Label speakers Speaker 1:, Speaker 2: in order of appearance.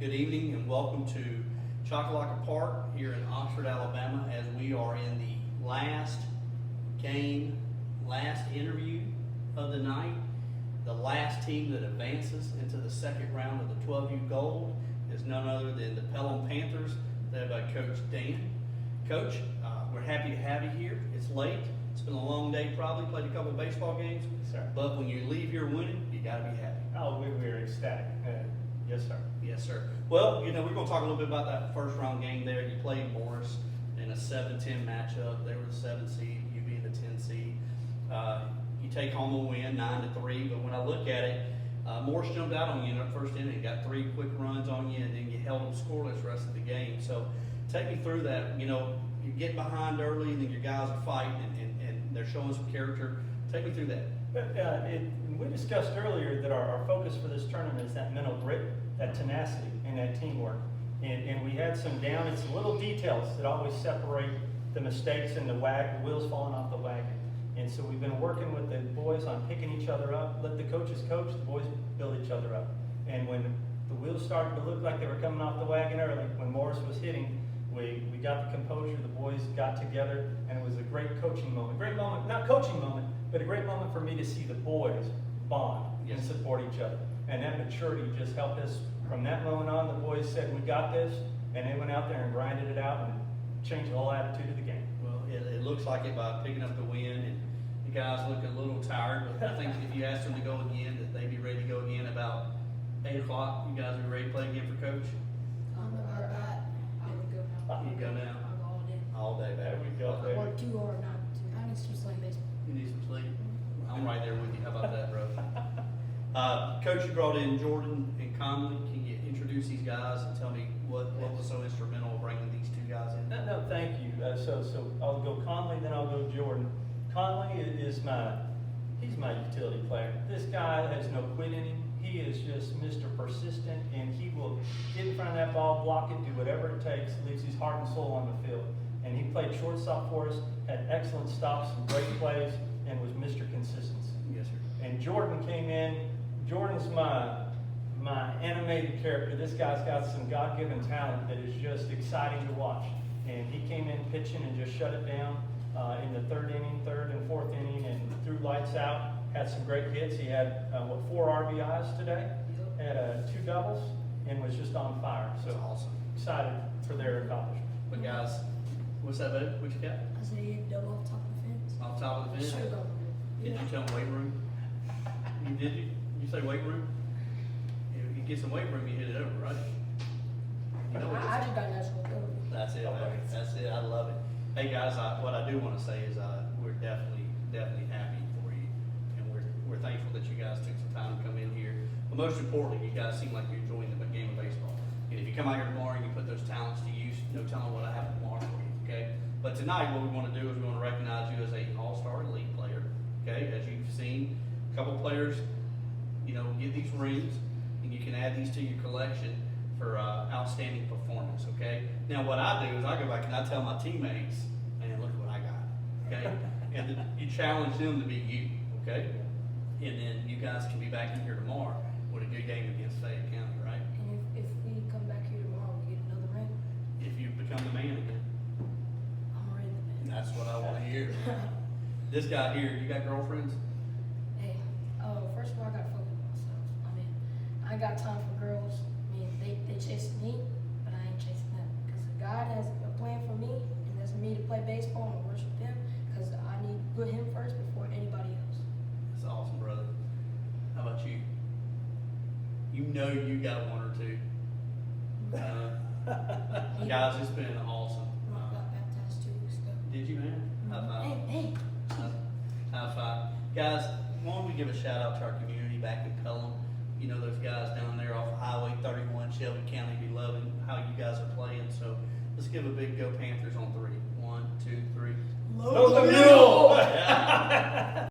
Speaker 1: Good evening and welcome to Chocolaca Park here in Oxford, Alabama, as we are in the last game, last interview of the night. The last team that advances into the second round of the 12U Gold is none other than the Pelham Panthers, led by Coach Dan. Coach, we're happy to have you here. It's late. It's been a long day, probably played a couple baseball games.
Speaker 2: Yes, sir.
Speaker 1: But when you leave here winning, you got to be happy.
Speaker 2: Oh, we're ecstatic. Yes, sir.
Speaker 1: Yes, sir. Well, we're going to talk a little bit about that first round game there. You played Morris in a 7-10 matchup. They were the 7 seed, you being the 10 seed. You take home a win, 9-3. But when I look at it, Morris jumped out on you in the first inning, got 3 quick runs on you, and then you held them scoreless the rest of the game. So take me through that. You get behind early, and then your guys are fighting, and they're showing some character. Take me through that.
Speaker 2: But we discussed earlier that our focus for this tournament is that mental grit, that tenacity, and that teamwork. And we had some down. It's little details that always separate the mistakes and the wheels falling off the wagon. And so we've been working with the boys on picking each other up. Let the coaches coach, the boys build each other up. And when the wheels started to look like they were coming off the wagon early, when Morris was hitting, we got the composure, the boys got together, and it was a great coaching moment. Great moment, not coaching moment, but a great moment for me to see the boys bond and support each other. And that maturity just helped us. From that moment on, the boys said, we got this, and they went out there and grinded it out and changed the whole attitude of the game.
Speaker 1: Well, it looks like it by picking up the win, and the guys look a little tired, but I think if you ask them to go again, that they'd be ready to go again about 8 o'clock. You guys are ready to play again for Coach?
Speaker 3: I would go now.
Speaker 1: You go now?
Speaker 3: I'll go all day.
Speaker 1: All day,
Speaker 2: There
Speaker 1: baby.
Speaker 2: we go.
Speaker 3: I work too hard not to. I need some sleep baseball.
Speaker 1: You need some sleep? I'm right there with you. How about that, bro? Coach, you brought in Jordan and Conley. Can you introduce these guys and tell me what was so instrumental in bringing these 2 guys in?
Speaker 2: No, thank you. So I'll go Conley, then I'll go Jordan. Conley is my utility player. This guy has no quit in him. He is just Mr. Persistent, and he will get in front of that ball, block it, do whatever it takes, leaves his heart and soul on the field. And he played shortstop for us, had excellent stops, some great plays, and was Mr. Consistency.
Speaker 1: Yes, sir.
Speaker 2: And Jordan came in. Jordan's my animated character. This guy's got some God-given talent that is just exciting to watch. And he came in pitching and just shut it down in the third and fourth inning, and threw lights out. Had some great hits. He had 4 RBIs today. Had 2 doubles, and was just on fire. So
Speaker 1: That's awesome.
Speaker 2: excited for their accomplishment.
Speaker 1: But guys, what's that, buddy? What you got?
Speaker 3: I say you double off top of the fence.
Speaker 1: Off top of the fence?
Speaker 3: Sure go.
Speaker 1: Did you tell them weight room? Did you? You say weight room? If you get some weight room, you hit it over, right? You know what
Speaker 3: I just got natural ability.
Speaker 1: That's it, baby. That's it. I love it. Hey guys, what I do want to say is we're definitely happy for you, and we're thankful that you guys took some time to come in here. But most importantly, you guys seem like you're enjoying the game of baseball. And if you come out here tomorrow and you put those talents to use, no telling what happened tomorrow for you. Okay. But tonight, what we want to do is we want to recognize you as an all-star elite player. Okay, as you've seen, a couple players, get these rings, and you can add these to your collection for outstanding performance, okay? Now, what I do is I go back and I tell my teammates, man, look what I got, okay? And then you challenge them to be you, okay? And then you guys can be back in here tomorrow with a good game against Fayette County, right?
Speaker 3: And if we come back here tomorrow, we get another ring.
Speaker 1: If you become the man again.
Speaker 3: I'm already the man.
Speaker 1: That's what I want to hear. This guy here, you got girlfriends?
Speaker 3: Hey, first of all, I gotta focus on myself. I got time for girls. They chase me, but I ain't chasing them. Because God has a plan for me, and that's me to play baseball and worship Him. Because I need to put Him first before anybody else.
Speaker 1: That's awesome, brother. How about you? You know you got 1 or 2. Guys, it's been awesome.
Speaker 3: I got baptized 2 weeks ago.
Speaker 1: Did you, man? High five.
Speaker 3: Hey.
Speaker 1: High five. Guys, why don't we give a shout out to our community back in Pelham? Those guys down there off of Highway 31, Shelby County, be loving how you guys are playing. So let's give a big go Panthers.